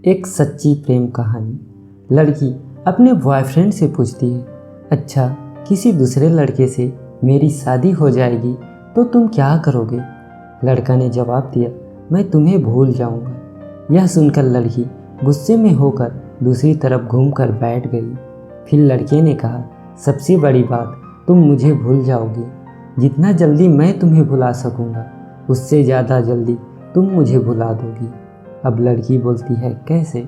एक सच्ची प्रेम कहानी। लड़की अपने बॉयफ्रेंड से पूछती है, अच्छा किसी दूसरे लड़के से मेरी शादी हो जाएगी तो तुम क्या करोगे? लड़का ने जवाब दिया, मैं तुम्हें भूल जाऊंगा। यह सुनकर लड़की गुस्से में होकर दूसरी तरफ घूमकर बैठ गई। फिर लड़के ने कहा, सबसे बड़ी बात तुम मुझे भूल जाओगी। जितना जल्दी मैं तुम्हें भुला सकूंगा उससे ज़्यादा जल्दी तुम मुझे भुला दोगी। अब लड़की बोलती है, कैसे?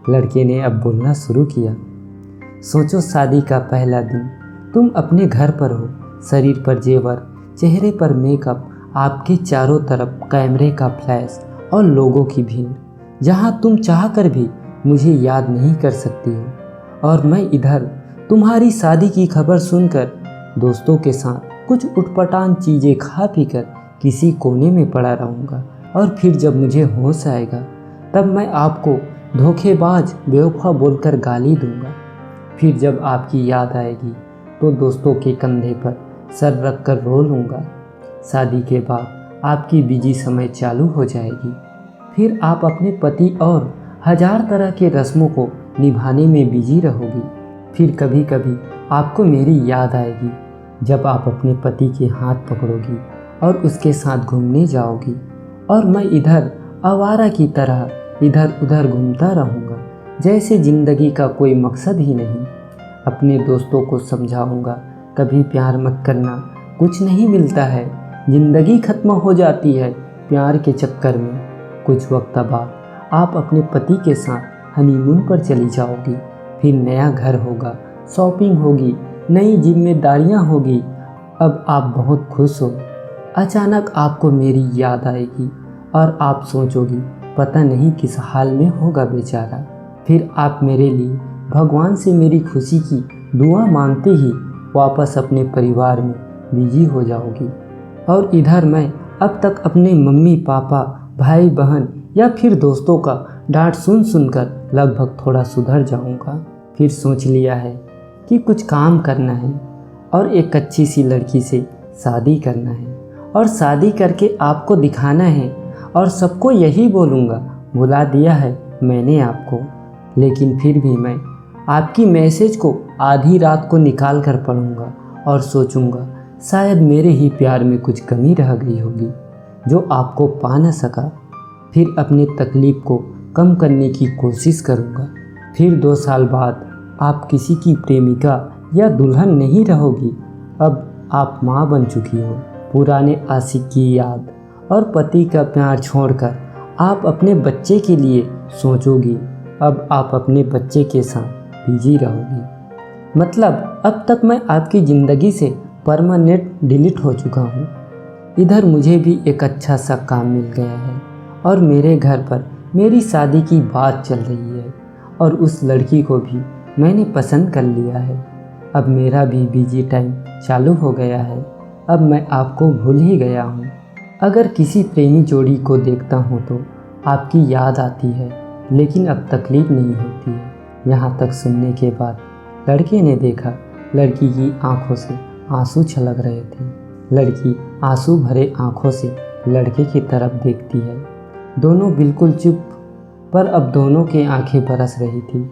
लड़के ने अब बोलना शुरू किया, सोचो शादी का पहला दिन, तुम अपने घर पर हो, शरीर पर जेवर, चेहरे पर मेकअप, आपके चारों तरफ कैमरे का फ्लैश और लोगों की भीड़, जहां तुम चाह कर भी मुझे याद नहीं कर सकती हो। और मैं इधर तुम्हारी शादी की खबर सुनकर दोस्तों के साथ कुछ उटपटांग चीज़ें खा पी कर किसी कोने में पड़ा रहूँगा। और फिर जब मुझे होश आएगा तब मैं आपको धोखेबाज बेवफा बोलकर गाली दूंगा। फिर जब आपकी याद आएगी तो दोस्तों के कंधे पर सर रख कर रो लूँगा। शादी के बाद आपकी बिजी समय चालू हो जाएगी। फिर आप अपने पति और हजार तरह के रस्मों को निभाने में बिजी रहोगी। फिर कभी कभी आपको मेरी याद आएगी जब आप अपने पति के हाथ पकड़ोगी और उसके साथ घूमने जाओगी, और मैं इधर आवारा की तरह इधर उधर घूमता रहूँगा जैसे ज़िंदगी का कोई मकसद ही नहीं। अपने दोस्तों को समझाऊँगा, कभी प्यार मत करना, कुछ नहीं मिलता है, ज़िंदगी ख़त्म हो जाती है प्यार के चक्कर में। कुछ वक्त बाद आप अपने पति के साथ हनीमून पर चली जाओगी। फिर नया घर होगा, शॉपिंग होगी, नई जिम्मेदारियाँ होगी। अब आप बहुत खुश हो। अचानक आपको मेरी याद आएगी और आप सोचोगी, पता नहीं किस हाल में होगा बेचारा। फिर आप मेरे लिए भगवान से मेरी खुशी की दुआ मांगते ही वापस अपने परिवार में बिजी हो जाओगी। और इधर मैं अब तक अपने मम्मी पापा, भाई बहन या फिर दोस्तों का डांट सुन सुनकर लगभग थोड़ा सुधर जाऊंगा। फिर सोच लिया है कि कुछ काम करना है और एक अच्छी सी लड़की से शादी करना है, और शादी करके आपको दिखाना है और सबको यही बोलूँगा, भुला दिया है मैंने आपको। लेकिन फिर भी मैं आपकी मैसेज को आधी रात को निकाल कर पढ़ूँगा और सोचूँगा शायद मेरे ही प्यार में कुछ कमी रह गई होगी जो आपको पा न सका। फिर अपने तकलीफ़ को कम करने की कोशिश करूँगा। फिर 2 साल बाद आप किसी की प्रेमिका या दुल्हन नहीं रहोगी, अब आप माँ बन चुकी हो। पुराने आशिक की याद और पति का प्यार छोड़कर आप अपने बच्चे के लिए सोचोगी। अब आप अपने बच्चे के साथ बिजी रहोगी। मतलब अब तक मैं आपकी ज़िंदगी से परमानेंट डिलीट हो चुका हूँ। इधर मुझे भी एक अच्छा सा काम मिल गया है और मेरे घर पर मेरी शादी की बात चल रही है और उस लड़की को भी मैंने पसंद कर लिया है। अब मेरा भी बिजी टाइम चालू हो गया है। अब मैं आपको भूल ही गया हूँ। अगर किसी प्रेमी जोड़ी को देखता हूँ तो आपकी याद आती है, लेकिन अब तकलीफ़ नहीं होती है। यहाँ तक सुनने के बाद लड़के ने देखा लड़की की आंखों से आंसू छलक रहे थे। लड़की आंसू भरे आंखों से लड़के की तरफ देखती है। दोनों बिल्कुल चुप, पर अब दोनों के आंखें बरस रही थी।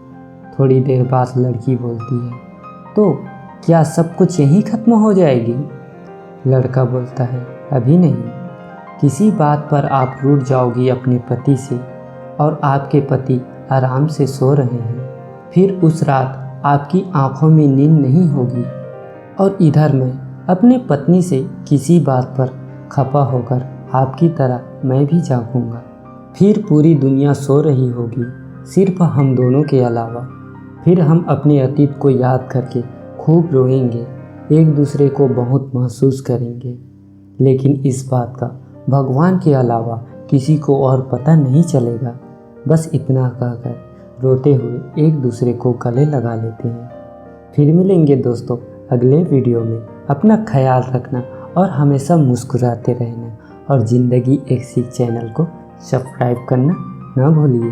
थोड़ी देर बाद लड़की बोलती है, तो क्या सब कुछ यहीं ख़त्म हो जाएगी? लड़का बोलता है, अभी नहीं, किसी बात पर आप रूठ जाओगी अपने पति से और आपके पति आराम से सो रहे हैं। फिर उस रात आपकी आंखों में नींद नहीं होगी और इधर मैं अपने पत्नी से किसी बात पर खपा होकर आपकी तरह मैं भी जागूंगा। फिर पूरी दुनिया सो रही होगी, सिर्फ हम दोनों के अलावा। फिर हम अपने अतीत को याद करके खूब रोएंगे, एक दूसरे को बहुत महसूस करेंगे। लेकिन इस बात का भगवान के अलावा किसी को और पता नहीं चलेगा। बस इतना कहकर रोते हुए एक दूसरे को गले लगा लेते हैं। फिर मिलेंगे दोस्तों अगले वीडियो में। अपना ख्याल रखना और हमेशा मुस्कुराते रहना, और ज़िंदगी एक सीख चैनल को सब्सक्राइब करना ना भूलिए।